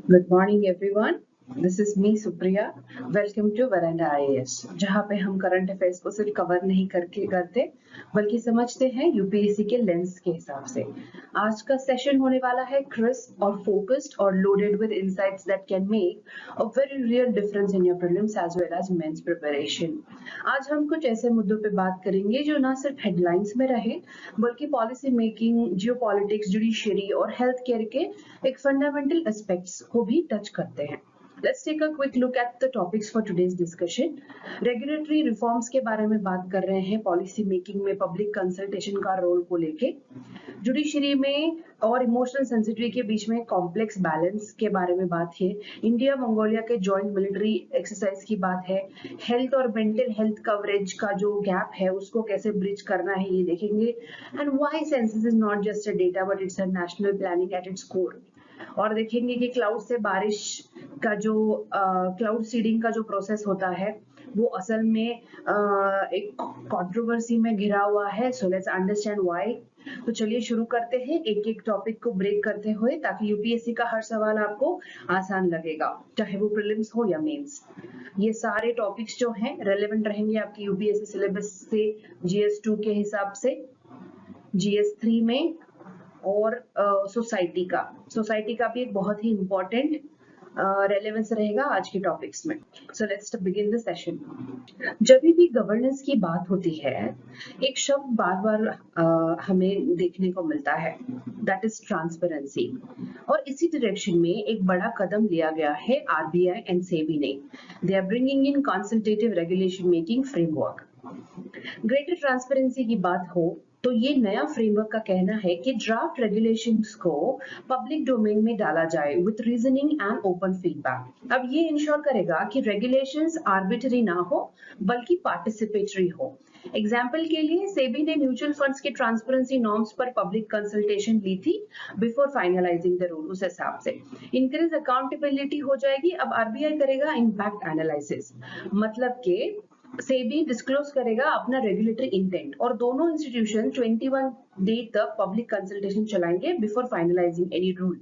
Good morning, everyone. This is me, Supriya. Welcome to Veranda IAS, जहाँ पे हम current affairs को सिर्फ कवर नहीं करते बल्कि समझते हैं यूपीएससी के लेंस के हिसाब से। आज का सेशन होने वाला है क्रिस्प और फोकस्ड और loaded with insights that can make a very real difference in your prelims as well as mains preparation. आज हम कुछ ऐसे मुद्दों पे बात करेंगे जो ना सिर्फ हेडलाइंस में रहे बल्कि पॉलिसी मेकिंग, जियोपॉलिटिक्स, जुडिशरी और हेल्थ केयर के एक फंडामेंटल एस्पेक्ट्स को भी टच करते हैं। Let's take a quick look at the topics for today's discussion. Regulatory reforms के बारे में बात कर रहे हैं, पॉलिसी मेकिंग में पब्लिक कंसल्टेशन का रोल को लेके, जुडिशरी में और इमोशनल सेंसिटिविटी के बीच में कॉम्प्लेक्स बैलेंस के बारे में बात है, इंडिया मंगोलिया के जॉइंट मिलिट्री एक्सरसाइज की बात है, हेल्थ और मेंटल हेल्थ कवरेज का जो गैप है उसको कैसे ब्रिज करना है ये देखेंगे, and why census is not just a data but it's a national planning at its core. और देखेंगे कि क्लाउड से बारिश का जो क्लाउड सीडिंग का जो प्रोसेस होता है वो असल में एक कंट्रोवर्सी में घिरा हुआ है। So let's understand why. तो चलिए शुरू करते हैं एक एक टॉपिक को ब्रेक करते हुए, ताकि यूपीएससी का हर सवाल आपको आसान लगेगा, चाहे वो प्रीलिम्स हो या मेंस। ये सारे टॉपिक्स जो हैं रेलेवेंट रहेंगे आपके यूपीएससी सिलेबस से, जीएस 2 के हिसाब से, जीएस 3 में, और सोसाइटी का भी एक बहुत ही इंपॉर्टेंट रेलेवेंस रहेगा आज के टॉपिक्स में। So let's begin the session. जब भी गवर्नेंस की बात होती है, एक शब्द बार बार हमें देखने को मिलता है, दैट इज ट्रांसपेरेंसी। और इसी डायरेक्शन में एक बड़ा कदम लिया गया है आरबीआई एंड सेबी ने। They are bringing in consultative regulation making framework. Greater transparency की बात हो तो ये नया फ्रेमवर्क का कहना है कि ड्राफ्ट रेगुलेशंस को पब्लिक डोमेन में डाला जाए with reasoning and open feedback. अब ये इंश्योर करेगा कि रेगुलेशंस आर्बिट्री ना हो बल्कि पार्टिसिपेटरी हो। एग्जाम्पल के लिए सेबी ने म्यूचुअल फंड्स के ट्रांसपेरेंसी नॉर्म्स पर पब्लिक कंसल्टेशन ली थी बिफोर फाइनलाइजिंग द रूल। उस हिसाब से इंक्रीज अकाउंटेबिलिटी हो जाएगी। अब आरबीआई करेगा इम्पैक्ट एनालिसिस, मतलब के सेबी डिस्क्लोज करेगा अपना रेगुलेटरी इंटेंट, और दोनों इंस्टीट्यूशन 21 डे तक पब्लिक कंसल्टेशन चलाएंगे बिफोर फाइनलाइजिंग एनी रूल।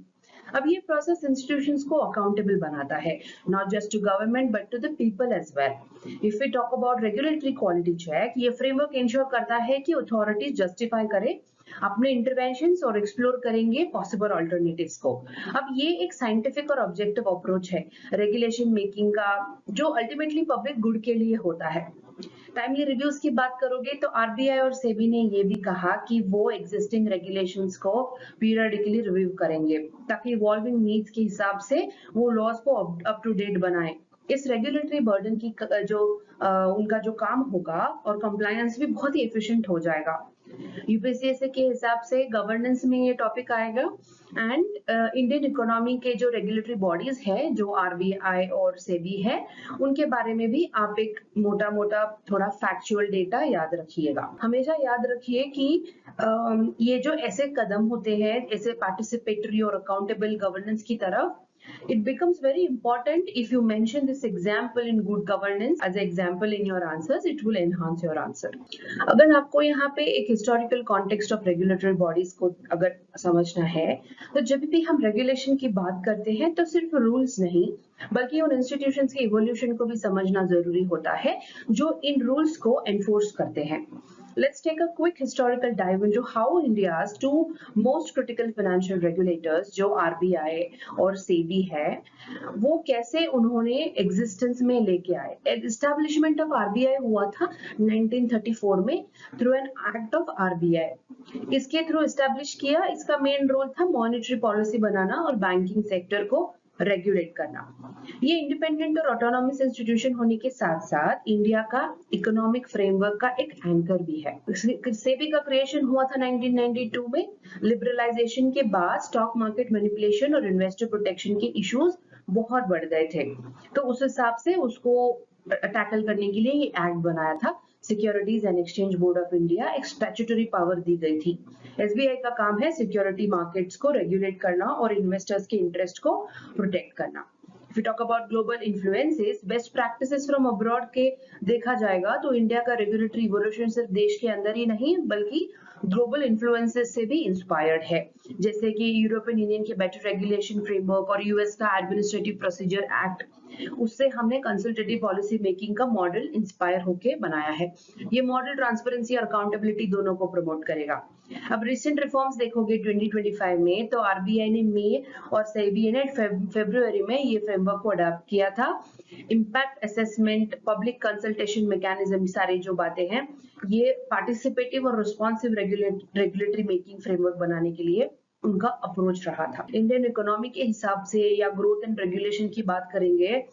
अब ये प्रोसेस इंस्टीट्यूशंस को अकाउंटेबल बनाता है, not just to government but to the people as well. If we talk about regulatory quality check, ये फ्रेमवर्क इंश्योर करता है कि अथॉरिटीज जस्टिफाई करे अपने इंटरवेंशंस और एक्सप्लोर करेंगे पॉसिबल अल्टरनेटिव्स को। अब ये एक साइंटिफिक और ऑब्जेक्टिव अप्रोच है रेगुलेशन मेकिंग का, जो अल्टीमेटली पब्लिक गुड के लिए होता है। टाइमली रिव्यूज की बात करोगे तो आरबीआई और सेबी ने ये भी कहा कि वो एग्जिस्टिंग रेगुलेशंस को पीरियडिकली रिव्यू करेंगे ताकि इवॉल्विंग नीड्स के हिसाब से वो लॉज को अप टू डेट बनाए। इस रेगुलेटरी बर्डन की जो उनका जो काम होगा और कंप्लायंस भी बहुत ही एफिशिएंट हो जाएगा। यूपीएससी के हिसाब से गवर्नेंस में ये टॉपिक आएगा, एंड इंडियन इकोनॉमी के जो रेगुलेटरी बॉडीज है जो आरबीआई और सेबी है, उनके बारे में भी आप एक मोटा मोटा थोड़ा फैक्चुअल डेटा याद रखिएगा। हमेशा याद रखिए कि ये जो ऐसे कदम होते हैं, ऐसे पार्टिसिपेटरी और अकाउंटेबल गवर्नेंस की तरफ, it becomes very important if you mention this example in good governance as an example in your answers, it will enhance your answer. अगर आपको यहाँ पे एक historical context of regulatory bodies को अगर समझना है, तो जब भी हम रेगुलेशन की बात करते हैं तो सिर्फ रूल्स नहीं बल्कि उन इंस्टीट्यूशंस के इवोल्यूशन को भी समझना जरूरी होता है जो इन रूल्स को एनफोर्स करते हैं। Let's take a quick historical dive into how India's two most critical financial regulators, जो RBI और SEBI है, वो कैसे उन्होंने एग्जिस्टेंस में लेके आए। एस्टेब्लिशमेंट ऑफ आरबीआई हुआ था 1934 में through an act of RBI. इसके थ्रू एस्टेब्लिश किया। इसका मेन रोल था मॉनेटरी पॉलिसी बनाना और बैंकिंग सेक्टर को रेगुलेट करना। ये इंडिपेंडेंट और ऑटोनॉमस इंस्टीट्यूशन होने के साथ साथ इंडिया का इकोनॉमिक फ्रेमवर्क का एक एंकर भी है। सेबी का क्रिएशन हुआ था 1992 में। लिबरलाइजेशन के बाद स्टॉक मार्केट मैनिपुलेशन और इन्वेस्टर प्रोटेक्शन के इश्यूज बहुत बढ़ गए थे, तो उस हिसाब से उसको टैकल करने के लिए ये एक्ट बनाया था। Securities and exchange board of India एक स्टैट्यूटरी पावर दी गई थी। एसबीआई का काम है सिक्योरिटी मार्केट्स को रेगुलेट करना और इन्वेस्टर्स के इंटरेस्ट को प्रोटेक्ट करना। If we talk about global influences, best practices from abroad के देखा जाएगा तो इंडिया का रेगुलेटरी इवोल्यूशन सिर्फ देश के अंदर ही नहीं बल्कि ग्लोबल इन्फ्लुएंसेस से भी इंस्पायर्ड है, जैसे कि यूरोपियन यूनियन के बेटर रेगुलेशन फ्रेमवर्क और यूएस का एडमिनिस्ट्रेटिव प्रोसीजर एक्ट, उससे हमने कंसल्टेटिव पॉलिसी मेकिंग का मॉडल इंस्पायर होके बनाया है। ये मॉडल ट्रांसपेरेंसी और अकाउंटेबिलिटी दोनों को प्रमोट करेगा। अब रिसेंट रिफॉर्म्स देखोगे 2025 में, तो आरबीआई ने मई और सेबी ने फरवरी में ये फ्रेमवर्क को अडॉप्ट किया था। Impact assessment, public consultation mechanism, सारी जो बातें हैं, ये पार्टिसिपेटिव और रिस्पॉन्सिव रेगुलेटरी मेकिंग फ्रेमवर्क बनाने के लिए उनका अप्रोच रहा था। इंडियन इकोनॉमी के हिसाब से या ग्रोथ एंड रेगुलेशन की बात करेंगे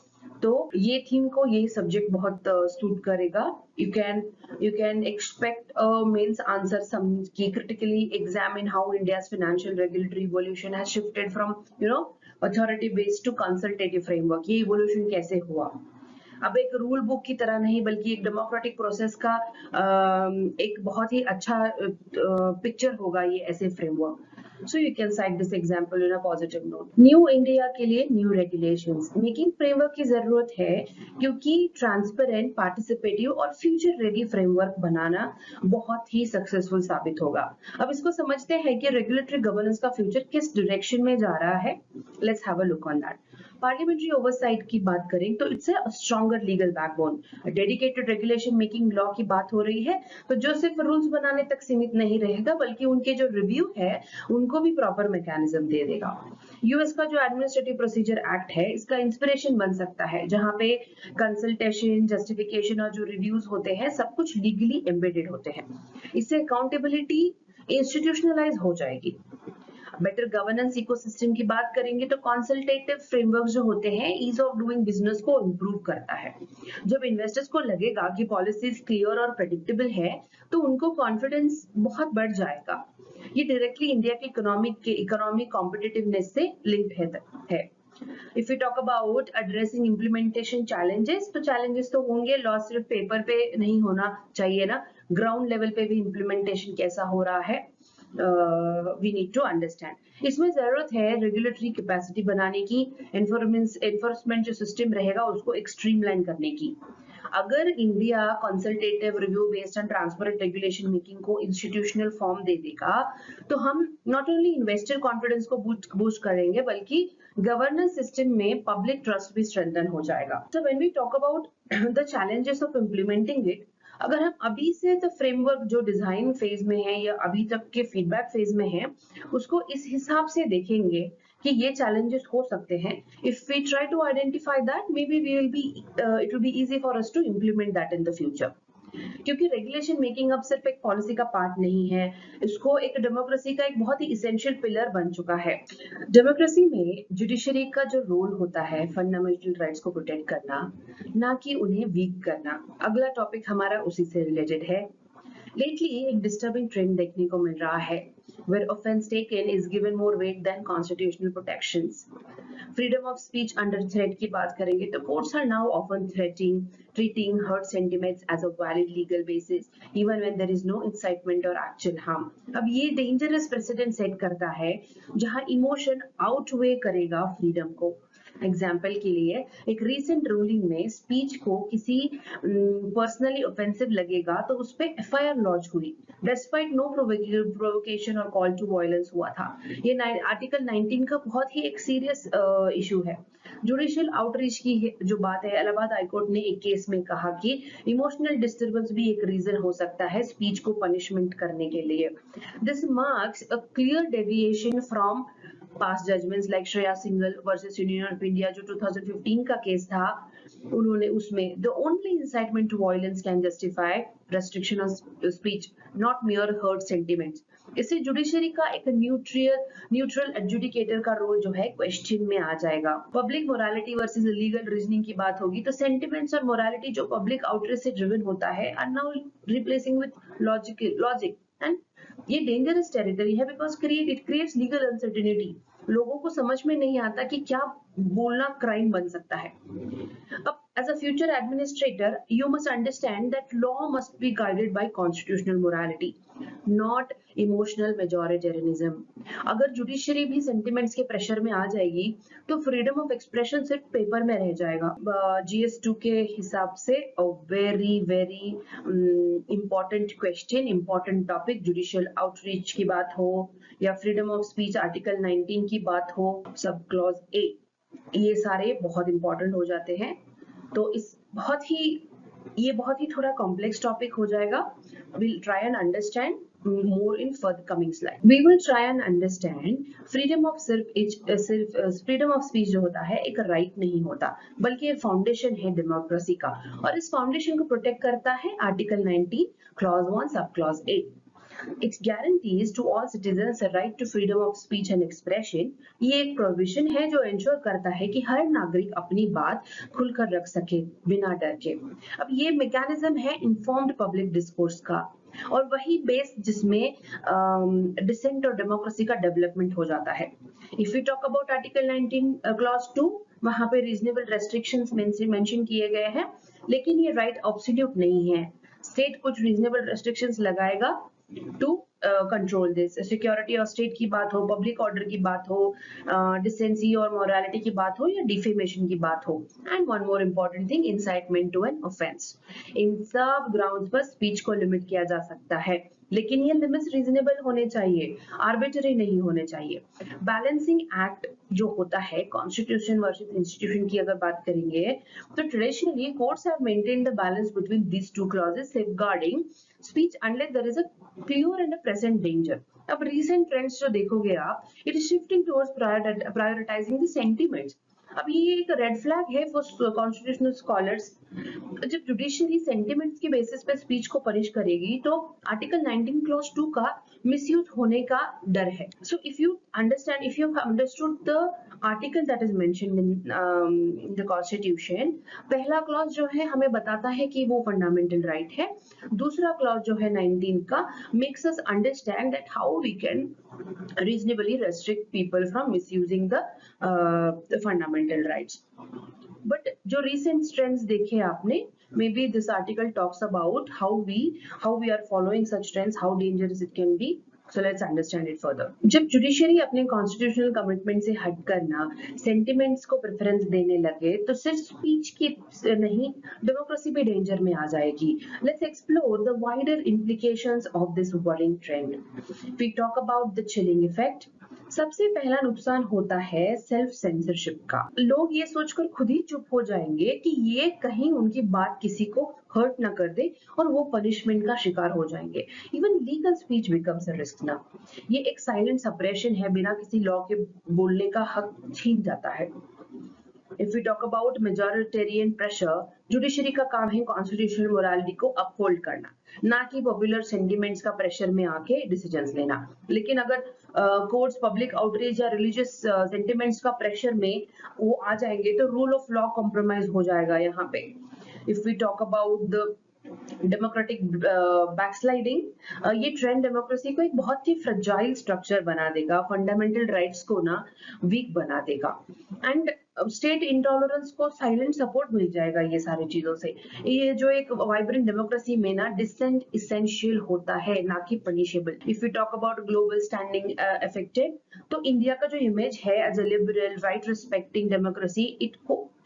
तो ये थीम को, ये सब्जेक्ट बहुत सूट करेगा। You can expect a mains answer some की critically examine how India's financial regulatory evolution has shifted from authority based to consultative framework। ये evolution कैसे हुआ? अब एक रूल बुक की तरह नहीं, बल्कि एक डेमोक्रेटिक प्रोसेस का एक बहुत ही अच्छा पिक्चर होगा ये ऐसे framework. So you can cite this example in a positive note. New India के लिए न्यू रेगुलेशंस मेकिंग फ्रेमवर्क की जरूरत है, क्योंकि ट्रांसपेरेंट, पार्टिसिपेटिव और फ्यूचर रेडी फ्रेमवर्क बनाना बहुत ही सक्सेसफुल साबित होगा। अब इसको समझते हैं कि रेगुलेटरी गवर्नेंस का फ्यूचर किस डायरेक्शन में जा रहा है। Let's have a look on that. Parliamentary oversight की बात करें तो it's a stronger legal backbone. Dedicated regulation making law की बात हो रही है, तो जो सिर्फ रूल्स बनाने तक सीमित नहीं रहेगा, बल्कि उनके जो रिव्यू है उनको भी प्रॉपर मैकेनिज्म दे देगा। यूएस का जो एडमिनिस्ट्रेटिव प्रोसीजर एक्ट है, इसका इंस्पिरेशन बन सकता है, जहां पे कंसल्टेशन, जस्टिफिकेशन और जो रिव्यूज होते हैं सब कुछ लीगली एम्बेडेड होते हैं। इससे अकाउंटेबिलिटी इंस्टीट्यूशनलाइज हो जाएगी। बेटर गवर्नेंस इकोसिस्टम की बात करेंगे तो कंसल्टेटिव फ्रेमवर्क जो होते हैं ईज ऑफ डूइंग बिजनेस को इम्प्रूव करता है। जब इन्वेस्टर्स को लगेगा कि पॉलिसीज क्लियर और प्रेडिक्टेबल है, तो उनको कॉन्फिडेंस बहुत बढ़ जाएगा। ये डायरेक्टली इंडिया के इकोनॉमिक कॉम्पिटिटिवनेस से लिंक्ड है। If you talk about addressing implementation challenges, तो चैलेंजेस तो होंगे, लॉ सिर्फ पेपर पे नहीं होना चाहिए ना, ग्राउंड लेवल पे भी इम्प्लीमेंटेशन कैसा हो रहा है, वी नीड टू अंडरस्टैंड। इसमें जरूरत है रेगुलेटरी कैपेसिटी बनाने की, एनफोर्समेंट जो सिस्टम रहेगा उसको एक स्ट्रीमलाइन करने की। अगर India consultative, review based and transparent regulation making को इंस्टीट्यूशनल फॉर्म दे देगा, तो हम नॉट ओनली इन्वेस्टर कॉन्फिडेंस को बूस्ट करेंगे, बल्कि गवर्नेंस सिस्टम में पब्लिक ट्रस्ट भी स्ट्रेंथन हो जाएगा। So when we talk about the challenges of implementing it, अगर हम अभी से तो फ्रेमवर्क जो डिजाइन फेज में है या अभी तक के फीडबैक फेज में है, उसको इस हिसाब से देखेंगे कि ये चैलेंजेस हो सकते हैं। If we try to identify that, maybe it will be easy for us to implement that in the future. क्योंकि रेगुलेशन मेकिंग अब सिर्फ एक पॉलिसी का पार्ट नहीं है, इसको एक डेमोक्रेसी का एक बहुत ही इसेंशियल पिलर बन चुका है। डेमोक्रेसी में जुडिशरी का जो रोल होता है फंडामेंटल राइट्स को प्रोटेक्ट करना, ना कि उन्हें वीक करना। अगला टॉपिक हमारा उसी से रिलेटेड है। लेटली एक डिस्टर्बिंग ट्रेंड देखने को मिल रहा है, where offense taken is given more weight than constitutional protections. Freedom of speech under threat की बात करेंगे तो courts are now often treating hurt sentiments as a valid legal basis, even when there is no incitement or actual harm. अब ये dangerous precedent set करता है, जहां emotion outweigh करेगा freedom को। एग्जाम्पल के लिए, एक रीसेंट रूलिंग में स्पीच को किसी पर्सनली ऑफेंसिव लगेगा तो उस पर एफआईआर लॉन्च हुई, डिस्पाइट नो प्रोवोकेशन और कॉल टू वायलेंस हुआ था। ये आर्टिकल 19 का बहुत ही एक सीरियस इशू है। जुडिशियल आउटरीच की जो बात है, इलाहाबाद हाईकोर्ट ने एक केस में कहा कि इमोशनल डिस्टर्बेंस भी एक रीजन हो सकता है स्पीच को पनिशमेंट करने के लिए। This marks a clear deviation from past judgments like Shreya Singhal versus Union of India, जो 2015 का केस था। उन्होंने उसमें the only incitement to violence can justify restriction of speech, not mere hurt sentiments. इससे जुडिशरी का एक न्यूट्रल एडजुडिकेटर का role जो है क्वेश्चन में आ जाएगा। Public morality versus legal reasoning की बात होगी तो सेंटिमेंट्स और मोरालिटी जो पब्लिक आउटरीच से ड्रिवन होता है are now replacing with logic, and ये डेंजरस टेरिटरी है, because it creates legal uncertainty. लोगों को समझ में नहीं आता कि क्या बोलना क्राइम बन सकता है। अब As a future administrator, you must understand that law must be guided by constitutional morality, not emotional majoritarianism. अगर जुडिशरी भी सेंटिमेंट्स के प्रेशर में आ जाएगी तो फ्रीडम ऑफ एक्सप्रेशन सिर्फ पेपर में रह जाएगा। GS2 के हिसाब से very very important question, important topic, judicial outreach की बात हो या फ्रीडम ऑफ स्पीच आर्टिकल 19 की बात हो, सब क्लॉज ए, ये सारे बहुत इंपॉर्टेंट हो जाते हैं। तो ये बहुत ही थोड़ा कॉम्प्लेक्स टॉपिक हो जाएगा। We'll try and understand more in further coming slide. We will try and understand freedom of freedom of speech जो होता है एक राइट नहीं होता, बल्कि ये फाउंडेशन है डेमोक्रेसी का, और इस फाउंडेशन को प्रोटेक्ट करता है article 19 clause 1 sub clause 8। It guarantees to all citizens a right to freedom of speech and expression. ये एक प्रोविजन है जो इंश्योर करता है कि हर नागरिक अपनी बात खुलकर रख सके बिना डर के। अब ये मैकेनिज्म है इन्फॉर्म्ड पब्लिक डिस्कोर्स का, और वही बेस जिसमें डिसेंट और डेमोक्रेसी का डेवलपमेंट हो जाता है। If you talk about article 19 clause 2, वहां पे रीजनेबल रेस्ट्रिक्शंस मेंशन किए गए हैं, लेकिन ये राइट ऑब्सोल्यूट नहीं है। स्टेट कुछ रीजनेबल रेस्ट्रिक्शंस लगाएगा टू कंट्रोल दिस। सिक्योरिटी और स्टेट की बात हो, पब्लिक ऑर्डर की बात हो, डिसेंसी और मोरालिटी की बात हो या डिफेमेशन की बात हो, and one more important thing, incitement to an offence. इन सब ग्राउंड्स पर स्पीच को लिमिट किया जा सकता है, लेकिन ये लिमिट्स रीजनेबल होने चाहिए, आर्बिट्ररी नहीं होने चाहिए। बैलेंसिंग एक्ट जो होता है कॉन्स्टिट्यूशन वर्सेस इंस्टीट्यूशन की अगर बात करेंगे तो traditionally courts have maintained the balance between these two clauses safeguarding speech unless there is a clear and a present danger. अब रीसेंट ट्रेंड्स जो देखोगे आप, it is shifting towards prioritising the sentiments. अब ये एक रेड फ्लैग है for constitutional scholars. जब judiciary sentiments के बेसिस पे स्पीच को पनिश करेगी तो आर्टिकल 19 क्लॉज 2 का मिसयूज होने का डर है। So if you understood the article that is mentioned in the constitution, पहला क्लॉज जो है हमें बताता है कि वो फंडामेंटल राइट है, दूसरा क्लॉज जो है 19 का makes us understand that how we can reasonably restrict people from misusing the fundamental rights. But जो recent trends देखे आपने, maybe this article talks about how we are following such trends, how dangerous it can be. So let's understand it further. जब judiciary अपने constitutional commitment से हट करना sentiments को preference देने लगे तो सिर्फ स्पीच की नहीं, डेमोक्रेसी भी डेंजर में आ जाएगी। Let's explore the wider implications of this worrying trend. We talk about the chilling effect. सबसे पहला नुकसान होता है सेल्फ सेंसरशिप का। लोग ये सोचकर खुद ही चुप हो जाएंगे कि ये कहीं उनकी बात किसी को हर्ट ना कर दे और वो पनिशमेंट का शिकार हो जाएंगे। Even legal speech becomes a risk ना। ये एक साइलेंट सप्रेशन है, बिना किसी लॉ के बोलने का हक छीन जाता है। If we talk about majoritarian pressure, judiciary का काम है कॉन्स्टिट्यूशनल मोरालिटी को अपहोल्ड करना, ना कि पॉपुलर सेंटिमेंट्स का प्रेशर में आके डिसीजंस लेना। लेकिन अगर कोर्ट्स पब्लिक आउटरीच या रिलीजियस सेंटिमेंट्स का प्रेशर में वो आ जाएंगे तो रूल ऑफ लॉ कॉम्प्रोमाइज हो जाएगा यहाँ पे। If we talk about the democratic backsliding, ये ट्रेंड डेमोक्रेसी को एक बहुत ही फ्रेजाइल स्ट्रक्चर बना देगा, फंडामेंटल राइट्स को ना वीक बना देगा, एंड स्टेट इंटॉलरेंस को साइलेंट सपोर्ट मिल जाएगा ये सारी चीजों से। ये जो एक वाइब्रेंट डेमोक्रेसी में ना डिसेंट इसेंशियल होता है, ना कि punishable. If you talk about global standing affected, तो इंडिया का जो इमेज है as a liberal right respecting democracy, it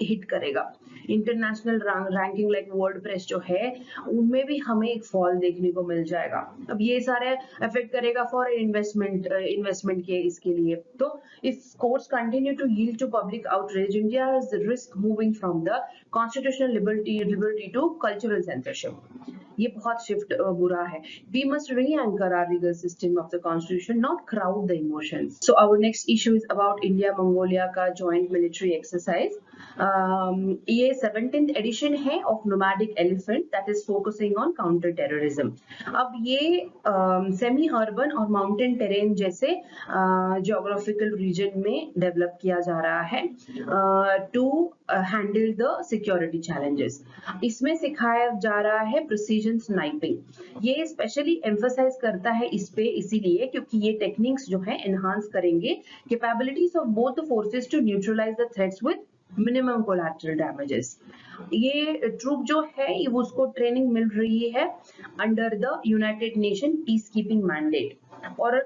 hit करेगा। International ranking like world press जो है उनमें भी हमें एक फॉल देखने को मिल जाएगा। अब ये सारे अफेक्ट करेगा फॉरेन इन्वेस्टमेंट के इसके लिए। तो if courts continue to yield to public outreach, India is risk moving from the constitutional liberty to cultural censorship. ये बहुत शिफ्ट बुरा है। We must re-anchor our legal system of the constitution, not crowd the emotions. So our next issue is about India-Mongolia का joint military exercise. ये 17th edition है of Nomadic Elephant that is focusing on counter terrorism. अब ये semi urban और mountain terrain जैसे geographical region में develop किया जा रहा है to handle the security challenges. इसमें सिखाया जा रहा है precision स्नाइपिंग। ये स्पेशली एम्फसाइज करता है इस पे इसीलिए क्योंकि ये टेक्निक्स जो है एनहांस करेंगे capabilities of both the forces to neutralise the threats with minimum collateral damages. ये ट्रूप जो है ये उसको ट्रेनिंग मिल रही है under the United Nation peace keeping mandate, और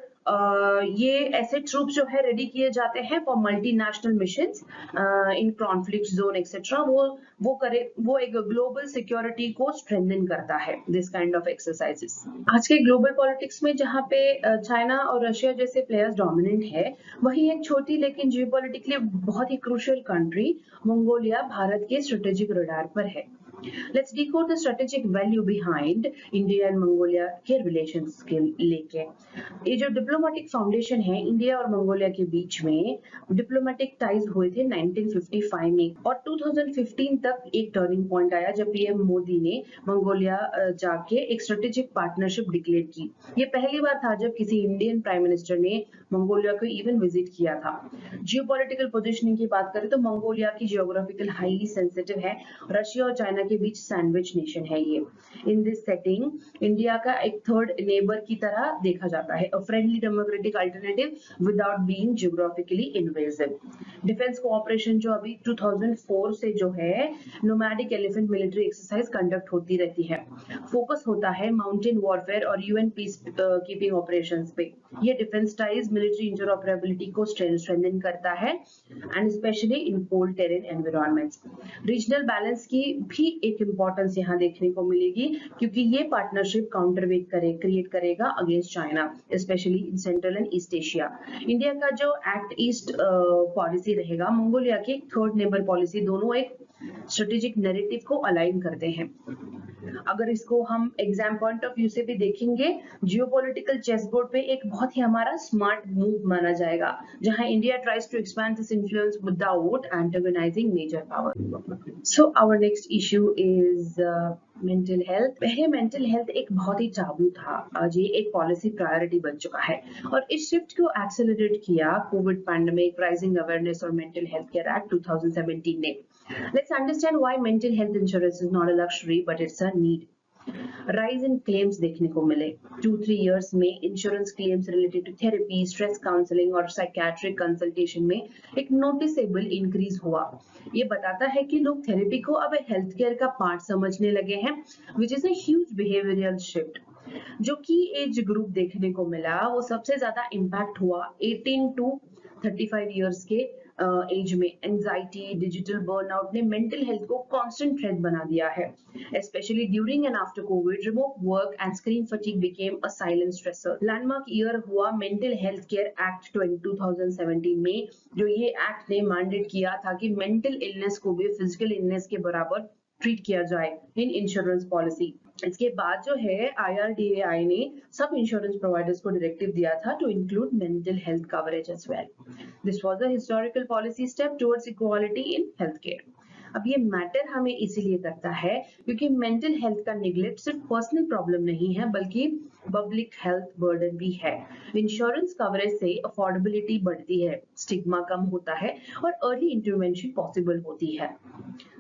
ये ऐसे ट्रूप जो है रेडी किए जाते हैं for multinational missions in conflict zone etcetera. वो एक ग्लोबल सिक्योरिटी को स्ट्रेंथन करता है दिस काइंड ऑफ एक्सरसाइजेस। आज के ग्लोबल पॉलिटिक्स में जहाँ पे चाइना और रशिया जैसे प्लेयर्स डोमिनेंट है, वही एक छोटी लेकिन जियोपॉलिटिकली बहुत ही क्रूशियल कंट्री मंगोलिया भारत के स्ट्रेटेजिक रडार पर है। Let's decode the strategic value behind India and Mongolia के रिलेशंस के लेके। ये जो डिप्लोमेटिक फाउंडेशन है इंडिया और मंगोलिया के बीच में, डिप्लोमेटिक टाइज हुए थे 1955 में, और 2015 तक एक टर्निंग पॉइंट आया जब पीएम मोदी ने मंगोलिया जाके एक स्ट्रेटेजिक पार्टनरशिप डिक्लेयर की। ये पहली बार था जब किसी इंडियन प्राइम मिनिस्टर ने मंगोलिया को इवन विजिट किया था। जियोपॉलिटिकल पोजीशनिंग की बात करें तो मंगोलिया की जियोग्राफिकल हाईली सेंसिटिव है, रशिया और चाइना के बीच सैंडविच नेशन है ये। इन दिस सेटिंग इंडिया का एक थर्ड नेबर की तरह देखा जाता है, a friendly democratic alternative without being geographically invasive. Defence cooperation जो अभी 2004 से जो है nomadic elephant military exercise conduct होती रहती है। फोकस होता है माउंटेन वॉरफेयर और यूएन पीस कीपिंग ऑपरेशंस पे। ये डिफेंस टाइज मिलिट्री इंटरऑपरेबिलिटी को स्ट्रेंथन करता है and specially in cold terrain environments. Regional balance की भी एक इंपॉर्टेंस यहाँ देखने को मिलेगी, क्योंकि ये पार्टनरशिप काउंटरवेट क्रिएट करेगा against China, specially in central and east Asia. India का जो एक्ट ईस्ट पॉलिसी रहेगा, मंगोलिया की थर्ड नेबर पॉलिसी, दोनों एक स्ट्रेटेजिक नैरेटिव को अलाइन करते हैं। अगर इसको हम एग्जाम पॉइंट ऑफ व्यू से भी देखेंगे, जियोपॉलिटिकल चेस बोर्ड पे एक बहुत ही हमारा स्मार्ट मूव माना जाएगा, जहां India tries to expand this influence without antagonising major power. So our next issue is mental health. पहले मेंटल हेल्थ एक बहुत ही टाबू था, आज ये एक पॉलिसी प्रायोरिटी बन चुका है, और इस शिफ्ट को एक्सेलरेट किया कोविड पैंडेमिक, राइजिंग अवेयरनेस और मेंटल हेल्थ केयर एक्ट 2017 ने। Let's understand why mental health insurance is not a luxury but it's a need. Rise in claims देखने को मिले 2-3 years में। Insurance claims related to therapy, stress counselling और psychiatric consultation में एक noticeable increase हुआ। ये बताता है कि लोग थेरेपी को अब हेल्थ केयर का पार्ट समझने लगे हैं, which is a huge behavioural shift. जो की एज ग्रुप देखने को मिला वो सबसे ज्यादा इम्पैक्ट हुआ 18 to 35 इयर्स के एज में। एंजाइटी, डिजिटल बर्नआउट ने मेंटल हेल्थ को कांस्टेंट थ्रेट बना दिया है, specially during and after Covid. Remote work and screen fatigue became a silent stressor. Landmark year हुआ मेंटल हेल्थ केयर एक्ट 2017 में, जो ये एक्ट ने मैंडेट किया था कि मेंटल इलनेस को भी फिजिकल इलनेस के बराबर ट्रीट किया जाए इन इंश्योरेंस पॉलिसी। इसके बाद जो है IRDAI ने सब इंश्योरेंस प्रोवाइडर्स को डायरेक्टिव दिया था to include mental health coverage as well. This was a historical policy step towards equality in health care. अब ये मैटर हमें इसीलिए करता है क्योंकि मेंटल हेल्थ का निगलेक्ट सिर्फ पर्सनल प्रॉब्लम नहीं है बल्कि पब्लिक हेल्थ बर्डन भी है। इंश्योरेंस कवरेज से अफोर्डेबिलिटी बढ़ती है, स्टिग्मा कम होता है और अर्ली इंटरवेंशन पॉसिबल होती है।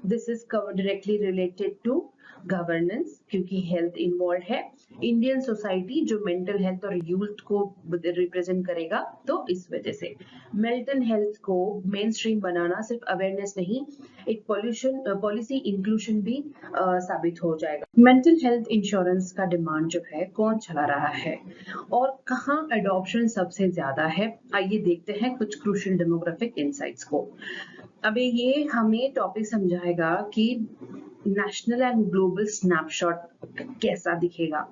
This is directly related to governance, क्योंकि हेल्थ इन्वॉल्व है। इंडियन सोसाइटी जो मेंटल हेल्थ और यूथ को रिप्रेजेंट करेगा, तो इस वजह से मेंटल हेल्थ को मेन स्ट्रीम बनाना सिर्फ अवेयरनेस नहीं, एक पॉलिसी इंक्लूजन भी साबित हो जाएगा। मेंटल हेल्थ इंश्योरेंस का डिमांड जो है कौन चला रहा है और कहाँ एडॉप्शन सबसे ज्यादा है, आइए देखते हैं कुछ क्रूशियल डेमोग्राफिक इनसाइट्स को। अभी ये हमें टॉपिक समझाएगा कि नेशनल एंड ग्लोबल स्नैपशॉट कैसा दिखेगा।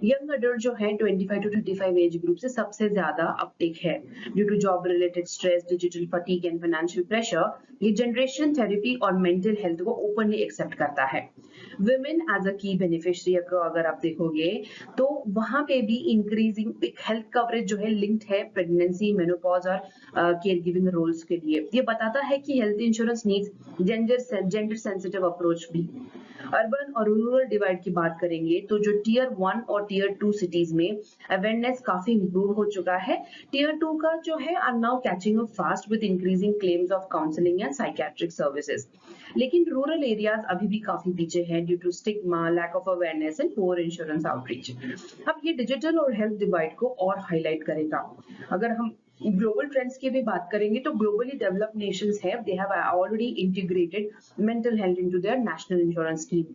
यंग अडल्ट जो है 25 to 35 एज ग्रुप से सबसे ज्यादा अपटेक है due to job related stress, digital fatigue and financial pressure. ये जनरेशन थेरेपी और मेंटल हेल्थ को ओपनली एक्सेप्ट करता है। विमेन एज अ की बेनिफिशियरी को अगर आप देखोगे तो वहां पे भी इंक्रीजिंग हेल्थ कवरेज जो है लिंक्ड है प्रेगनेंसी, मेनोपॉज और केयर गिविंग रोल्स के लिए। ये बताता है कि health insurance needs gender sensitive approach भी। अर्बन और रूरल डिवाइड की बात करेंगे तो जो टीयर 1 और टीयर 2 सिटीज में अवेयरनेस काफी इंप्रूव हो चुका है। टीयर 2 का जो है are now catching up fast with increasing claims of counselling and psychiatric services. लेकिन रूरल एरियाज अभी भी काफी पीछे हैं due to stigma, lack of awareness and poor insurance outreach. अब ये डिजिटल और हेल्थ डिवाइड को और हाईलाइट करेगा। अगर हम ग्लोबल ट्रेंड्स की भी बात करेंगे तो ग्लोबली डेवलप्ड नेशंस है, they have already integrated mental health into their national insurance scheme.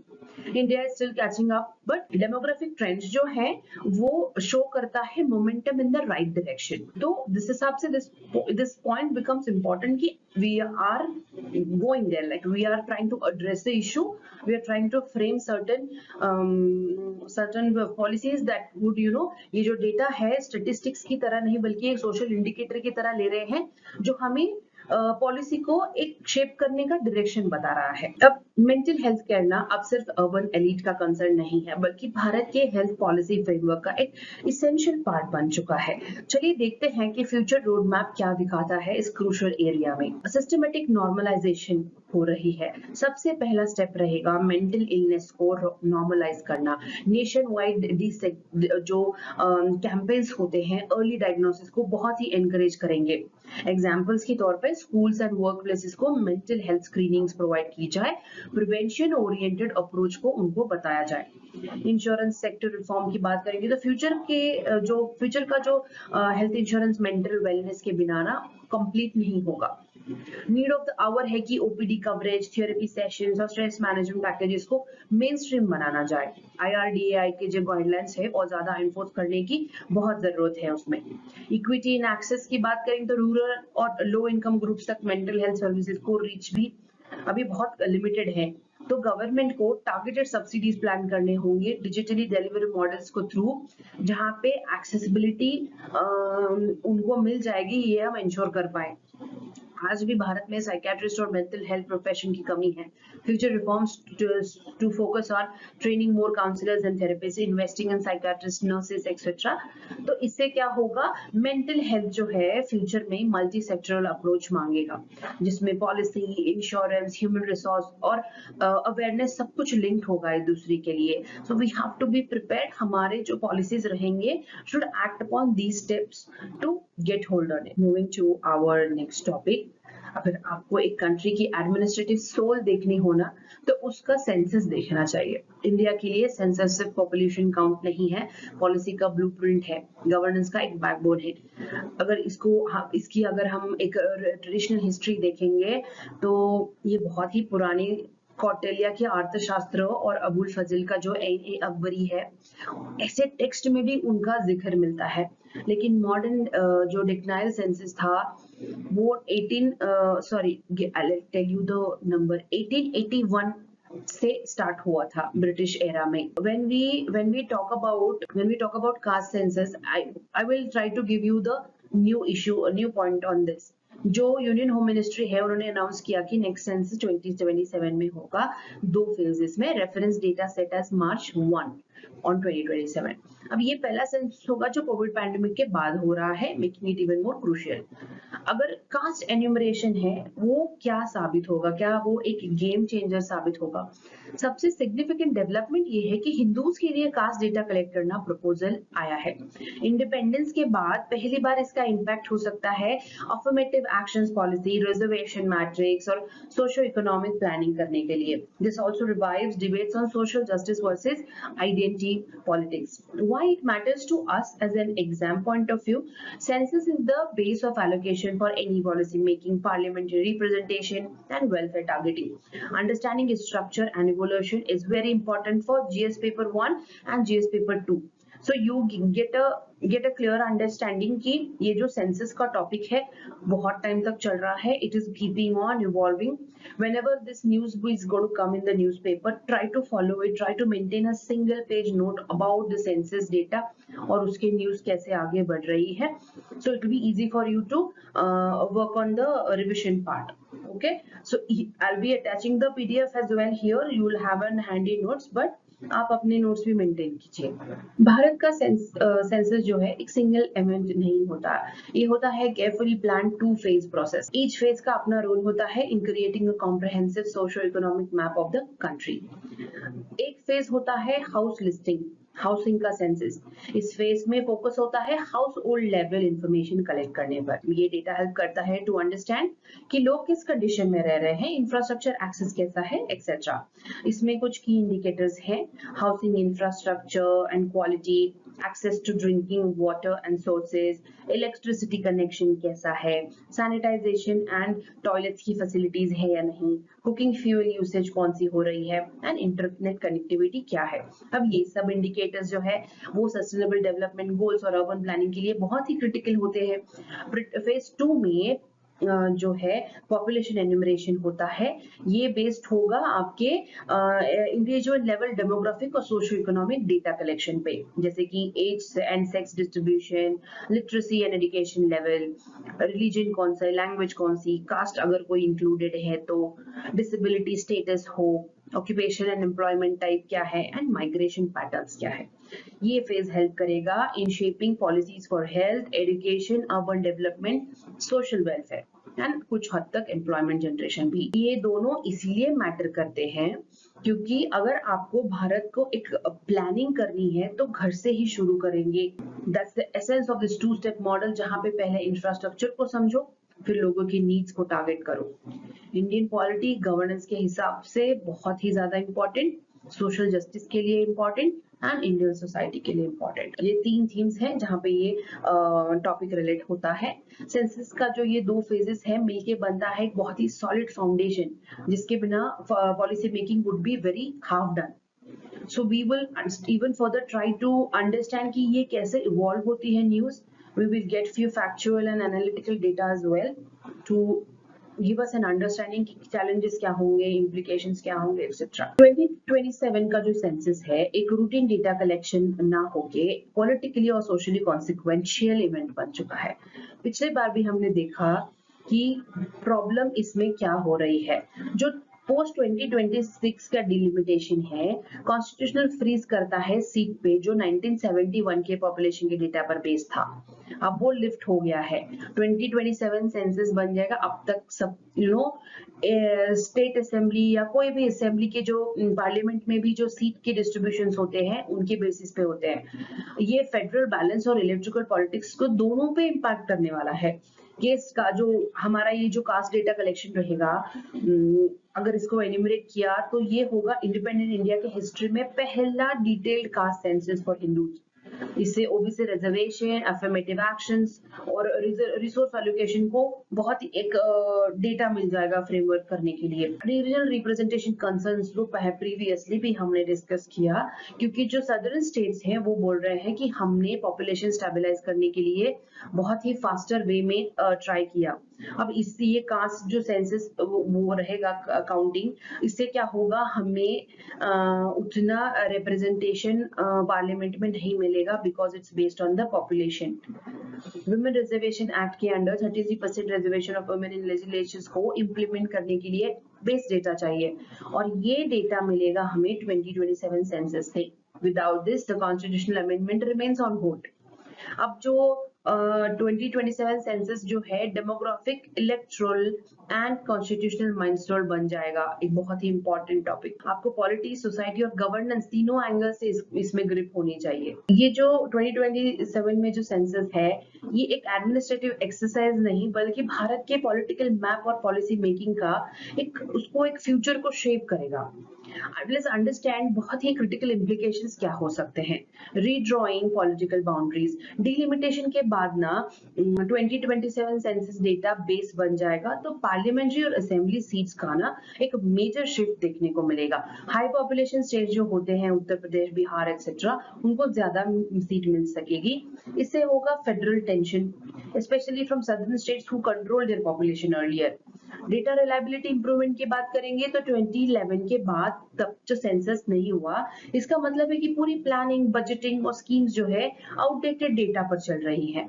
India is still catching up, but demographic trends जो है वो शो करता है momentum in the right direction. तो दिस हिसाब से दिस पॉइंट बिकम्स इम्पोर्टेंट कि we are going there, like we are trying to address the issue, we are trying to frame certain policies that would ये जो data है statistics की तरह नहीं बल्कि एक सोशल इंडिकेटर की तरह ले रहे हैं जो हमें पॉलिसी को एक शेप करने का डायरेक्शन बता रहा है। अब मेंटल हेल्थ केयर ना अब सिर्फ अर्बन एलीट का कंसर्न नहीं है बल्कि भारत के हेल्थ पॉलिसी फ्रेमवर्क का एक इसेंशियल पार्ट बन चुका है। चलिए देखते हैं कि फ्यूचर रोड मैप क्या दिखाता है इस क्रूशियल एरिया में। सिस्टमेटिक नॉर्मलाइजेशन हो रही है। सबसे पहला स्टेप रहेगा मेंटल इलनेस को नॉर्मलाइज करना। नेशन वाइड जो कैंपेन्स होते हैं अर्ली डायग्नोसिस को बहुत ही एनकरेज करेंगे। एग्जाम्पल्स के तौर पे स्कूल्स एंड वर्क प्लेसेस को मेंटल हेल्थ स्क्रीनिंग्स प्रोवाइड की जाए, प्रिवेंशन ओरिएंटेड अप्रोच को उनको बताया जाए। इंश्योरेंस सेक्टर रिफॉर्म की बात करेंगे तो फ्यूचर का जो हेल्थ इंश्योरेंस मेंटल वेलनेस के बिना ना कंप्लीट नहीं होगा। नीड ऑफ द आवर है कि ओपीडी कवरेज, थेरेपी सेशंस और स्ट्रेस मैनेजमेंट पैकेजेस को मेन स्ट्रीम बनाना जाए। IRDAI के जो गाइडलाइंस है और ज्यादा एनफोर्स करने की बहुत जरूरत है उसमें। इक्विटी इन एक्सेस की बात करें तो रूरल और लो इनकम ग्रुप्स तक मेंटल हेल्थ सर्विसेज को रीच भी अभी बहुत लिमिटेड है, तो गवर्नमेंट को टारगेटेड सब्सिडीज प्लान करने होंगे डिजिटली डिलीवरी मॉडल्स को थ्रू, जहां पे एक्सेसिबिलिटी उनको मिल जाएगी, ये हम इंश्योर कर पाए। आज भी भारत में साइकियाट्रिस्ट और मेंटल हेल्थ प्रोफेशन की कमी है। Future reforms to focus on training more counsellors and therapist, investing in psychiatrist, nurses etcetera. तो इससे क्या होगा, मेंटल हेल्थ जो है फ्यूचर में मल्टी सेक्टरल अप्रोच मांगेगा जिसमें पॉलिसी, इंश्योरेंस, ह्यूमन रिसोर्स और अवेयरनेस सब कुछ लिंक्ड होगा एक दूसरे के लिए। So we have to be prepared. हमारे जो पॉलिसीज रहेंगे should act upon these steps to get hold on it. Moving to our next topic. अगर आपको एक कंट्री की एडमिनिस्ट्रेटिव सोल देखनी हो ना तो उसका सेंसस देखना चाहिए। इंडिया के लिए सेंसस सिर्फ पॉपुलेशन काउंट नहीं है, पॉलिसी का ब्लूप्रिंट है, गवर्नेंस का एक बैकबोन है। अगर इसकी अगर हम एक ट्रेडिशनल हिस्ट्री देखेंगे तो ये बहुत ही पुरानी कौटिल्य के अर्थशास्त्र और अबुल फजल का जो अकबरी है, ऐसे टेक्स्ट में भी उनका जिक्र मिलता है। लेकिन मॉडर्न जो डिक्नाइल सेंसस था वो 1881 से स्टार्ट हुआ था ब्रिटिश एरा में। when we talk about caste census, I will try to give you the new point on this। जो यूनियन होम मिनिस्ट्री है उन्होंने अनाउंस किया कि नेक्स्ट सेंसस 2077 में होगा, 2 फेजेस में। Reference data set as March 1 on 2027। अब ये पहला सेंसस होगा जो कोविड पैंडेमिक के बाद हो रहा है, making it even more crucial. अगर कास्ट एन्यूमरेशन है वो क्या साबित होगा, क्या वो एक गेम चेंजर साबित होगा? सबसे सिग्निफिकेंट डेवलपमेंट ये है कि हिंदूज के लिए कास्ट डेटा कलेक्ट करना प्रपोजल आया है। इंडिपेंडेंस के बाद पहली बार इसका इम्पैक्ट हो सकता है affirmative actions policy, reservation matrix और सोशो इकोनॉमिक प्लानिंग करने के लिए। This also revives debates on social justice versus identity politics. Why it matters to us as an exam point of view, census is the base of allocation for any policy making, parliamentary representation and welfare targeting. Understanding its structure and evolution is very important for GS paper 1 and GS paper 2. So you get a clear understanding कि ये जो census का topic है बहुत time तक चल रहा है, it is keeping on evolving. Whenever this news is going to come in the newspaper, try to follow it, try to maintain a single page note about the census data और उसके news कैसे आगे बढ़ रही है. So it will be easy for you to work on the revision part. Okay, so I'll be attaching the PDF as well here. You will have a handy notes, but आप अपने notes भी maintain कीजिए। भारत का census जो है एक single event नहीं होता, ये होता है carefully plan 2 phase process. Each phase का अपना रोल होता है in creating a comprehensive socio economic map of the country. एक फेज होता है हाउस लिस्टिंग, हाउसिंग का सेंसस। इस फेज में फोकस होता है house hold level information collect करने पर। ये डेटा हेल्प करता है टू अंडरस्टैंड कि लोग किस कंडीशन में रह रहे हैं, इंफ्रास्ट्रक्चर एक्सेस कैसा है एक्सेट्रा। इसमें कुछ की इंडिकेटर्स हैं, housing infrastructure and quality, access to drinking water and sources, electricity connection कैसा है, सैनिटाइजेशन एंड टॉयलेट्स की फैसिलिटीज है या नहीं, कुकिंग फ्यूल यूसेज कौन सी हो रही है, एंड इंटरनेट कनेक्टिविटी क्या है। अब ये सब इंडिकेटर्स जो है वो सस्टेनेबल डेवलपमेंट गोल्स और अर्बन प्लानिंग के लिए बहुत ही क्रिटिकल होते हैं। फेज 2 में जो है पॉपुलेशन एन्यूमरेशन होता है, ये बेस्ड होगा आपके इंडिविजुअल लेवल डेमोग्राफिक और सोशो इकोनॉमिक डेटा कलेक्शन पे, जैसे कि age and sex distribution, literacy and education level, religion कौन सा है, लैंग्वेज कौन सी, कास्ट अगर कोई इंक्लूडेड है तो, डिसेबिलिटी स्टेटस हो, ऑक्यूपेशन एंड एम्प्लॉयमेंट टाइप क्या है, एंड माइग्रेशन पैटर्न्स क्या है। ये फेज हेल्प करेगा in shaping policies for health, education, urban development, social welfare and कुछ हद तक एम्प्लॉयमेंट जनरेशन भी। ये दोनों इसलिए मैटर करते हैं क्योंकि अगर आपको भारत को एक प्लानिंग करनी है तो घर से ही शुरू करेंगे। That's the essence of this two step model, जहां पे पहले इंफ्रास्ट्रक्चर को समझो, फिर लोगों की नीड्स को टारगेट करो। इंडियन पॉलिटी गवर्नेंस के हिसाब से बहुत ही ज्यादा इंपॉर्टेंट, सोशल जस्टिस के लिए इंपॉर्टेंट एंड इंडियन सोसाइटी के लिए इंपॉर्टेंट। ये 3 थीम्स हैं जहां पे ये टॉपिक रिलेट होता है। सेंसस का जो ये 2 फेजेस है मिलके बनता है एक बहुत ही सॉलिड फाउंडेशन, जिसके बिना policy making would be very half done. So we will even further try to understand कि ये कैसे evolve होती है news. We will get few factual and analytical data as well to give us an understanding कि challenges क्या होंगे, implications क्या होंगे, etc. 2027 का जो सेंसस है एक रूटीन डेटा कलेक्शन ना होके politically और socially consequential इवेंट बन चुका है। पिछले बार भी हमने देखा कि प्रॉब्लम इसमें क्या हो रही है। जो पोस्ट 2026 का डिलिमिटेशन है, कॉन्स्टिट्यूशनल फ्रीज करता है सीट पे जो 1971 के पॉपुलेशन के डेटा पर बेस्ड था, अब वो लिफ्ट हो गया है। 2027 सेंसस बन जाएगा। अब तक सब स्टेट असेंबली या कोई भी असेंबली के जो पार्लियामेंट में भी जो सीट के डिस्ट्रीब्यूशन होते हैं उनके बेसिस पे होते हैं। ये फेडरल बैलेंस और इलेक्ट्रिकल पॉलिटिक्स को दोनों पे इम्पैक्ट करने वाला है। केस का जो हमारा ये जो कास्ट डेटा कलेक्शन रहेगा, अगर इसको एनिमरेट किया तो ये होगा इंडिपेंडेंट इंडिया के हिस्ट्री में पहला detailed caste census for Hindus. इससे ओबीसी रिजर्वेशन, अफर्मेटिव एक्शंस और रिसोर्स एलोकेशन को बहुत ही एक डेटा मिल जाएगा फ्रेमवर्क करने के लिए। रीजनल रिप्रेजेंटेशन कंसर्न्स जो प्रीवियसली भी हमने डिस्कस किया, क्योंकि जो सदर्न स्टेट्स हैं वो बोल रहे हैं कि हमने पॉपुलेशन स्टेबलाइज करने के लिए बहुत ही फास्टर वे में ट्राई किया। अब इससे ये कास्ट जो सेंसस वो रहेगा काउंटिंग, इससे क्या होगा, हमें उतना रिप्रेजेंटेशन पार्लियामेंट में नहीं मिलेगा because it's based on the population. Women reservation act के under 33% reservation of women in legislatures को इम्प्लीमेंट करने के लिए बेस डेटा चाहिए और ये डेटा मिलेगा हमें 2027 सेंसस से। Without this the constitutional amendment remains on hold. अब जो 2027 सेंसस जो है demographic, electoral and constitutional milestone बन जाएगा। एक बहुत ही इंपॉर्टेंट टॉपिक, आपको पॉलिटी, सोसाइटी और गवर्नेंस तीनों एंगल से इसमें ग्रिप होनी चाहिए। ये जो 2027 में जो सेंसस है ये एक एडमिनिस्ट्रेटिव एक्सरसाइज नहीं बल्कि भारत के पॉलिटिकल मैप और पॉलिसी मेकिंग का उसको एक फ्यूचर को शेप करेगा। लेट्स अंडरस्टैंड बहुत ही क्रिटिकल इम्प्लीकेशंस क्या हो सकते हैं। रीड्रॉइंग पॉलिटिकल बाउंड्रीज, डिलिमिटेशन के बाद ना 2027 सेंसस डेटा बेस बन जाएगा तो पार्लियामेंट्री और असेंबली सीट्स का ना एक मेजर शिफ्ट देखने को मिलेगा। हाई पॉपुलेशन स्टेट जो होते हैं उत्तर प्रदेश, बिहार एक्सेट्रा, उनको ज्यादा सीट मिल सकेगी। इससे होगा federal tension specially from southern states who control their population earlier. Data reliability improvement की बात करेंगे तो 2011 के बाद तब जो सेंसस नहीं हुआ, इसका मतलब है कि पूरी प्लानिंग, बजटिंग और स्कीम्स जो है आउटडेटेड डेटा पर चल रही है।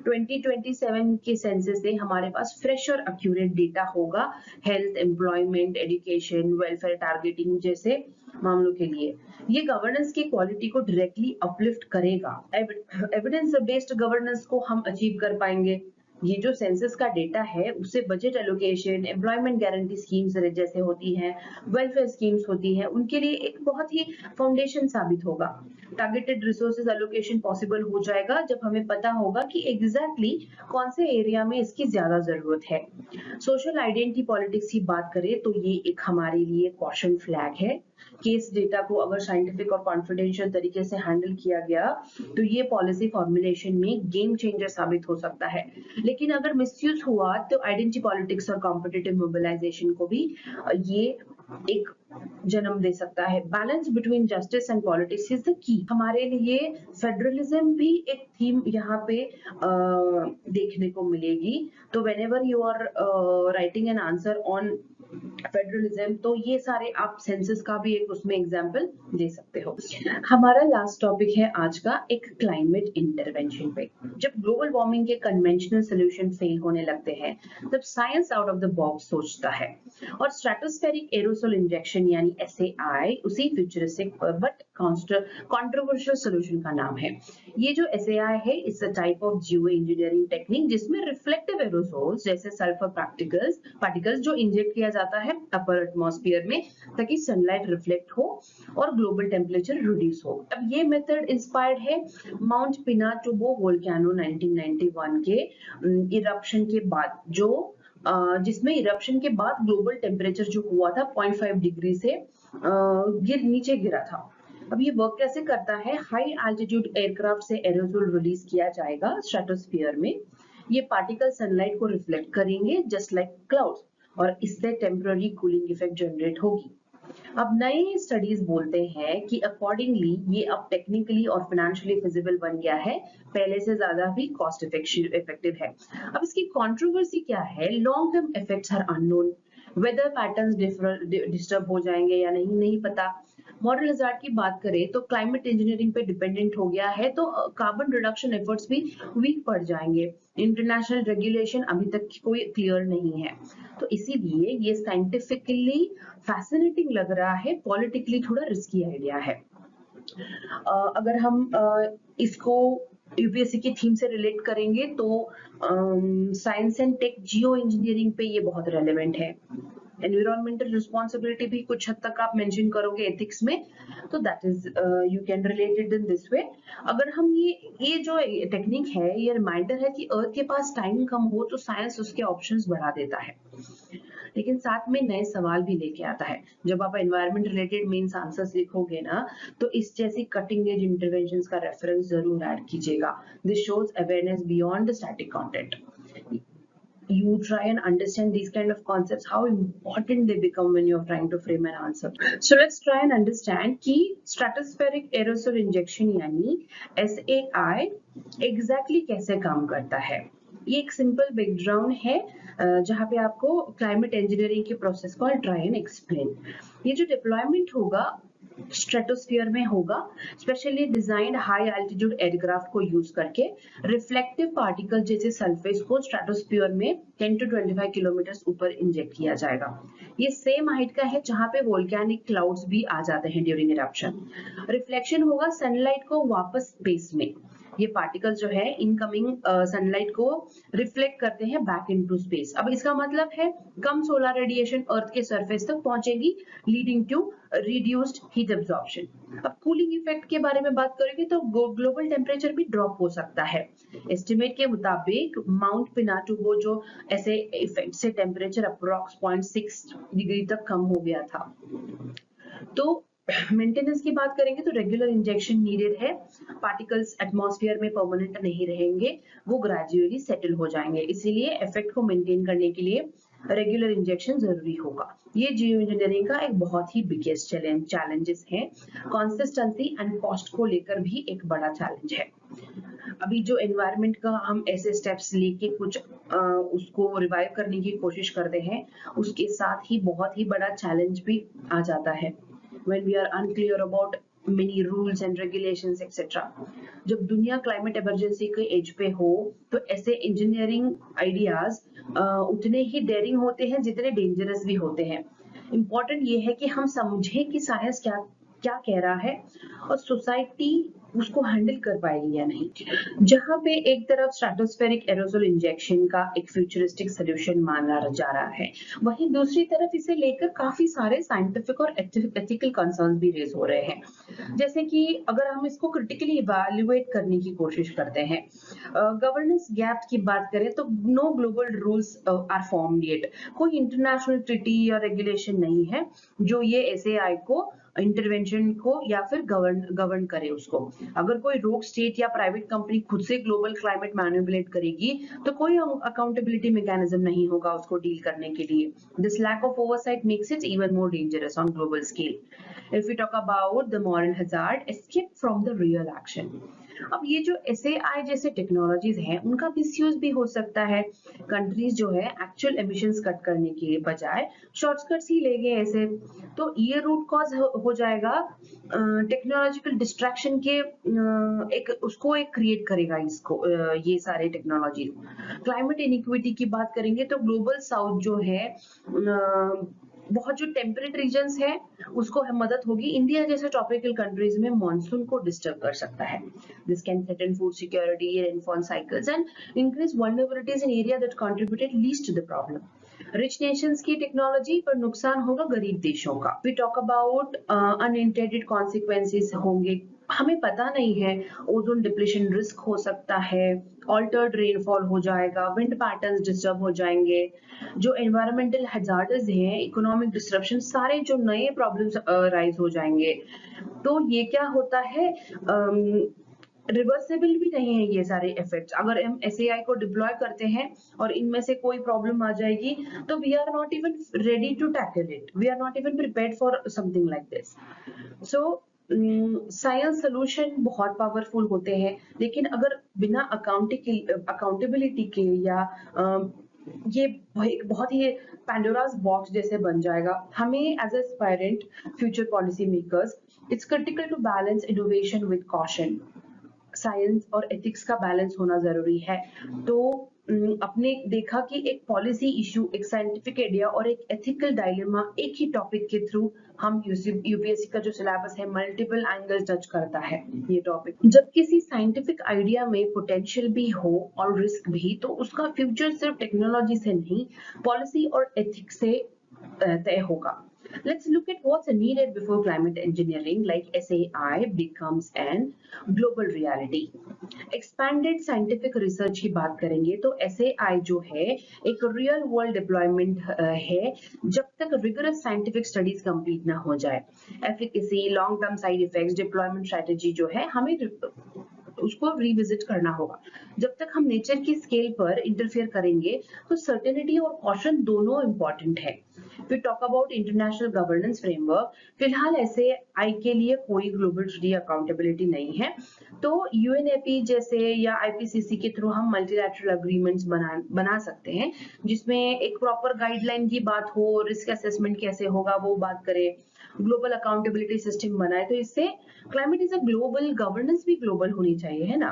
2027 के सेंसस से हमारे पास फ्रेश और एक्यूरेट डेटा होगा health, employment, education, welfare targeting जैसे मामलों के लिए। ये गवर्नेंस की क्वालिटी को डायरेक्टली अपलिफ्ट करेगा। एविडेंस बेस्ड गवर्नेंस को हम अचीव कर पाएंगे। ये जो सेंसस का डेटा है उससे budget allocation, employment guarantee schemes जैसे होती हैं, वेलफेयर स्कीम्स होती हैं, उनके लिए एक बहुत ही फाउंडेशन साबित होगा। टारगेटेड रिसोर्सेज एलोकेशन पॉसिबल हो जाएगा जब हमें पता होगा कि एग्जैक्टली कौन से एरिया में इसकी ज्यादा जरूरत है। सोशल आइडेंटिटी पॉलिटिक्स की बात करें तो ये एक हमारे लिए कॉशन फ्लैग है। केस डेटा को अगर साइंटिफिक और कॉन्फिडेंशियल तरीके से हैंडल किया गया तो ये पॉलिसी फॉर्मुलेशन में गेम चेंजर साबित हो सकता है। लेकिन अगर मिसयूज हुआ तो आइडेंटिटी पॉलिटिक्स और कॉम्पिटिटिव मोबिलाइजेशन को भी ये एक जन्म दे सकता है। Balance between justice and politics is the key. हमारे लिए फेडरलिज्म भी एक थीम यहाँ पे देखने को मिलेगी। तो whenever you are writing an answer on federalism तो ये सारे आप सेंसस का भी एक उसमें एग्जांपल दे सकते हो। हमारा लास्ट टॉपिक है आज का एक क्लाइमेट इंटरवेंशन पे। जब ग्लोबल वार्मिंग के कन्वेंशनल सोल्यूशन फेल होने लगते हैं तब science out of the box सोचता है और स्ट्रेटोस्फेरिक एरोसोल इंजेक्शन यानी SAI उसी फ्यूचरिस्टिक बट कंट्रोवर्शियल सोल्यूशन का नाम है। ये जो SAI है it's a type of Jio engineering technique जिसमें रिफ्लेक्टिव एरोसोल्स जैसे सल्फर पार्टिकल्स जो इंजेक्ट किया जाता है अपर एटमॉस्फेयर में ताकि सनलाइट रिफ्लेक्ट हो और ग्लोबल टेम्परेचर रिड्यूस हो। अब ये मेथड इंस्पायर्ड है माउंट पिनाटुबो वोल्केनो 1991 के इरप्शन के बाद जिसमें इरप्शन के बाद ग्लोबल टेम्परेचर जो हुआ था 0.5 डिग्री से नीचे गिरा था। अब ये वर्क कैसे करता है? हाई एल्टीट्यूड एयरक्राफ्ट से एरोसोल रिलीज किया जाएगा स्ट्रेटोस्फीयर में। ये पार्टिकल सनलाइट को रिफ्लेक्ट करेंगे जस्ट लाइक क्लाउड्स और इससे टेम्पररी कूलिंग इफेक्ट जनरेट होगी। अब नए स्टडीज बोलते हैं कि अकॉर्डिंगली ये अब टेक्निकली और फाइनेंशियली फिजिबल बन गया है, पहले से ज्यादा भी कॉस्ट इफेक्टिव है। अब इसकी कंट्रोवर्सी क्या है? Long term effects are unknown, weather patterns disturb हो जाएंगे या नहीं पता। मॉरल हजार्ड की बात करें तो क्लाइमेट इंजीनियरिंग पे डिपेंडेंट हो गया है तो कार्बन रिडक्शन एफर्ट्स भी वीक पड़ जाएंगे। इंटरनेशनल रेगुलेशन अभी तक कोई क्लियर नहीं है, तो इसीलिए ये साइंटिफिकली फैसिनेटिंग लग रहा है, पॉलिटिकली थोड़ा रिस्की आइडिया है। अगर हम इसको यूपीएससी की थीम से रिलेट करेंगे तो science and tech geoengineering पे ये बहुत रेलेवेंट है। एनवायरमेंटल रिस्पॉन्सिबिलिटी भी कुछ हद तक आप मेंशन करोगे एथिक्स में, तो that is you can relate it in this way. अगर हम ये जो टेक्निक है ये रिमाइंडर है कि अर्थ के पास टाइम कम हो तो साइंस उसके ऑप्शंस बढ़ा देता है, लेकिन साथ में नए सवाल भी लेके आता है। जब आप एनवायरमेंट रिलेटेड मेंस आंसर्स लिखोगे ना तो इस जैसी कटिंग एज इंटरवेंशंस का रेफरेंस जरूर ऐड कीजिएगा। This shows awareness beyond the static content. You try and understand these kind of concepts, how important they become when you're trying to frame an answer. So let's try and understand कि stratospheric aerosol injection यानी SAI exactly कैसे काम करता है। ये एक simple background है जहाँ पे आपको क्लाइमेट इंजीनियरिंग के प्रोसेस को ट्राई एंड एक्सप्लेन। ये जो डिप्लॉयमेंट होगा स्ट्रेटोस्फीयर में होगा, specially designed high altitude aircraft को यूज करके रिफ्लेक्टिव पार्टिकल जैसे सल्फेज को स्ट्रेटोस्फीयर में 10 to 25 किलोमीटर ऊपर इंजेक्ट किया जाएगा। ये सेम हाइट का है जहां पे वोल्केनिक क्लाउड्स भी आ जाते हैं ड्यूरिंग इरप्शन। रिफ्लेक्शन होगा सनलाइट को वापस स्पेस में। ये पार्टिकल जो है इनकमिंग सनलाइट को रिफ्लेक्ट करते हैं बैक इनटू स्पेस। अब इसका मतलब है कम सोलर रेडिएशन अर्थ के सरफेस तक पहुंचेगी, leading to reduced heat absorption. अब कूलिंग इफेक्ट के बारे में बात करेंगे तो ग्लोबल टेम्परेचर भी ड्रॉप हो सकता है। एस्टिमेट के मुताबिक माउंट पिनाटुबो जो ऐसे इफेक्ट से टेम्परेचर अप्रॉक्स 0.6 डिग्री तक कम हो गया था। तो मेंटेनेंस की बात करेंगे तो रेगुलर इंजेक्शन नीडेड है। पार्टिकल्स एटमॉस्फेयर में परमानेंट नहीं रहेंगे, वो ग्रेजुअली सेटल हो जाएंगे, इसीलिए इफेक्ट को मेंटेन करने के लिए रेगुलर इंजेक्शन जरूरी होगा। ये जियो इंजीनियरिंग का एक बहुत ही बिगेस्ट चैलेंजेस है। कंसिस्टेंसी एंड कॉस्ट को लेकर भी एक बड़ा चैलेंज है। अभी जो एनवायरनमेंट का हम ऐसे स्टेप्स लेके कुछ उसको रिवाइव करने की कोशिश करते हैं, उसके साथ ही बहुत ही बड़ा चैलेंज भी आ जाता है when we are unclear about many rules and regulations etc. जब दुनिया क्लाइमेट इमरजेंसी के एज पे हो तो ऐसे इंजीनियरिंग आइडियाज उतने ही डेयरिंग होते हैं जितने डेंजरस भी होते हैं। इम्पोर्टेंट ये है कि हम समझें कि साइंस क्या कह रहा है और सोसाइटी उसको हैंडल कर पाएगी या नहीं। जहां पे एक तरफ स्ट्रेटोस्फेरिक एरोसोल इंजेक्शन का एक फ्यूचरिस्टिक सॉल्यूशन माना जा रहा है, वहीं दूसरी तरफ इसे लेकर काफी सारे साइंटिफिक और एथिकल कंसर्न्स भी रेज हो रहे हैं। जैसे कि अगर हम इसको क्रिटिकली इवैल्यूएट करने की कोशिश करते हैं, गवर्नेंस गैप की बात करें तो no global rules are formed yet. कोई इंटरनेशनल ट्रीटी या रेगुलेशन नहीं है जो ये SAI को इंटरवेंशन को या फिर गवर्न करे उसको। अगर कोई रोग स्टेट या प्राइवेट कंपनी खुद से ग्लोबल क्लाइमेट मैनिपुलेट करेगी तो कोई अकाउंटेबिलिटी मैकेनिज्म नहीं होगा उसको डील करने के लिए। This lack of oversight makes it even more dangerous on global scale. If we talk about the moral hazard, escape from the real action. अब ये जो SAI जैसे टेक्नोलॉजीज हैं उनका मिसयूज भी हो सकता है। कंट्रीज जो है एक्चुअल एमिशंस कट करने के बजाय शॉर्टकट्स ही ले गए ऐसे, तो ये रूट कॉज हो जाएगा टेक्नोलॉजिकल डिस्ट्रैक्शन के एक क्रिएट करेगा इसको ये सारे टेक्नोलॉजी। क्लाइमेट इनइक्विटी की बात करेंगे तो ग्लोबल साउथ जो है बहुत जो टेम्परेट रीजन्स है उसको मदद होगी। इंडिया जैसे ट्रॉपिकल कंट्रीज में मॉनसून को डिस्टर्ब कर सकता है। This can threaten food security, rainfall cycles and increase vulnerabilities in area that contributed least to the problem. Rich nations की टेक्नोलॉजी पर नुकसान होगा गरीब देशों का। We talk about unintended consequences होंगे, हमें पता नहीं है। ओजोन डिप्लीशन रिस्क हो सकता है, ऑल्टर्ड रेनफॉल हो जाएगा, विंड पैटर्न्स डिस्टर्ब हो जाएंगे, जो एनवायरमेंटल हैजार्ड्स हैं, इकोनॉमिक डिस्ट्रप्शन, सारे जो नए प्रॉब्लम्स राइज हो जाएंगे। तो ये क्या होता है, रिवर्सेबल भी नहीं है ये सारे इफेक्ट्स। अगर हम SAI को डिप्लॉय करते हैं और इनमें से कोई प्रॉब्लम आ जाएगी तो we are not even ready to tackle it, we are not even prepared for something like this. So science solution बहुत पावरफुल होते हैं, लेकिन अगर बिना अकाउंटेबिलिटी के या ये बहुत ही पैंडोरास बॉक्स जैसे बन जाएगा। हमें as aspirant future policy makers, it's critical to balance innovation with caution. Science और एथिक्स का बैलेंस होना जरूरी है। तो अपने देखा कि एक पॉलिसी इशू, एक साइंटिफिक आइडिया और एक एथिकल डायलेमा एक ही टॉपिक के थ्रू हम UPSC का जो सिलेबस है मल्टीपल एंगल टच करता है ये टॉपिक। जब किसी साइंटिफिक आइडिया में पोटेंशियल भी हो और रिस्क भी, तो उसका फ्यूचर सिर्फ टेक्नोलॉजी से नहीं, पॉलिसी और एथिक्स से तय होगा। Let's look at what's needed before climate engineering like SAI becomes an global reality. Expanded scientific research की बात करेंगे तो SAI जो है एक real world deployment है जब तक rigorous scientific studies complete ना हो जाए। Efficacy, long term side effects, deployment strategy जो है हमें उसको रिविजिट करना होगा। जब तक हम नेचर की स्केल पर इंटरफेयर करेंगे तो सर्टेनिटी और कॉशन दोनों इंपॉर्टेंट है। We talk about international governance framework, फिलहाल SAI के लिए कोई ग्लोबल ट्रीटी अकाउंटेबिलिटी नहीं है, तो UNEP जैसे या IPCC के थ्रू हम मल्टीलैटरल अग्रीमेंट्स बना सकते हैं जिसमें एक प्रॉपर गाइडलाइन की बात हो, रिस्क असेसमेंट कैसे होगा वो बात करें, ग्लोबल अकाउंटेबिलिटी सिस्टम बनाए। तो इससे climate is a global, governance भी ग्लोबल होनी चाहिए, है ना।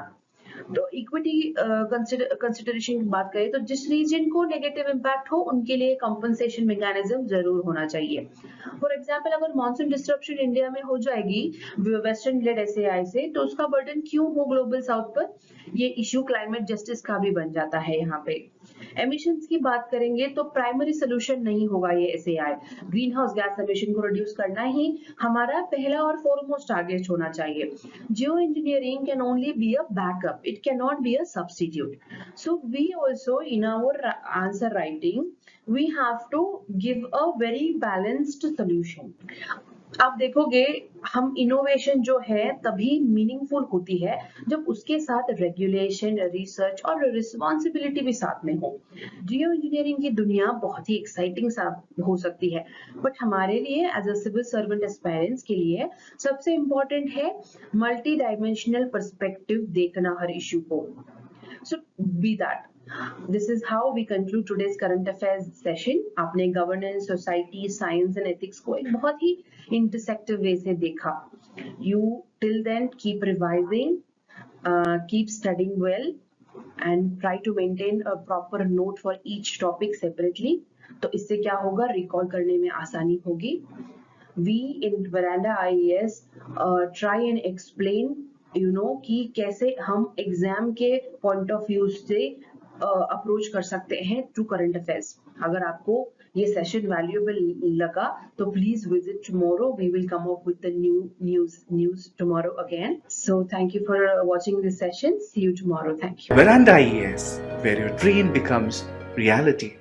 तो इक्विटी कंसिडरेशन की बात करें तो जिस रीजन को नेगेटिव इम्पैक्ट हो उनके लिए कंपनसेशन मैकेनिज्म जरूर होना चाहिए। फॉर एग्जांपल अगर मॉनसून डिस्ट्रप्शन इंडिया में हो जाएगी वेस्टर्न लेड SAI से, तो उसका बर्डन क्यों हो ग्लोबल साउथ पर, ये इश्यू क्लाइमेट जस्टिस का भी बन जाता है यहाँ पे। एमिशंस की बात करेंगे तो प्राइमरी सोल्यूशन नहीं होगा ये SAI। Green house gas emission को रिड्यूस करना ही हमारा पहला और फॉरमोस्ट टारगेट होना चाहिए। Geo engineering can only be a backup, it cannot be a substitute. So we also in our answer writing we have to give a very balanced solution. आप देखोगे हम इनोवेशन जो है तभी मीनिंगफुल होती है जब उसके साथ रेगुलेशन, रिसर्च और रिस्पॉन्सिबिलिटी भी साथ में हो। जियो इंजीनियरिंग की दुनिया बहुत ही एक्साइटिंग सा हो सकती है, बट हमारे लिए as a civil servant aspirants के लिए सबसे इम्पोर्टेंट है मल्टी डायमेंशनल पर्सपेक्टिव देखना हर इशू को। So be that. This is how we conclude today's current affairs session. आपने governance, society, science and ethics को एक बहुत ही इंटरसेक्टिव वे से देखा। You till then keep revising, keep studying well and try to maintain a proper note for each topic separately. तो इससे क्या होगा, रिकॉल करने में आसानी होगी। We in Veranda IAS try and explain कि कैसे हम एग्जाम के पॉइंट ऑफ व्यू से अप्रोच कर सकते हैं टू करंट अफेयर्स। अगर आपको ये सेशन वैल्यूएबल लगा तो please visit tomorrow, we will come up with the new news tomorrow again. So thank you for watching this session, see you tomorrow, thank you. Veranda IAS, where your dream becomes reality.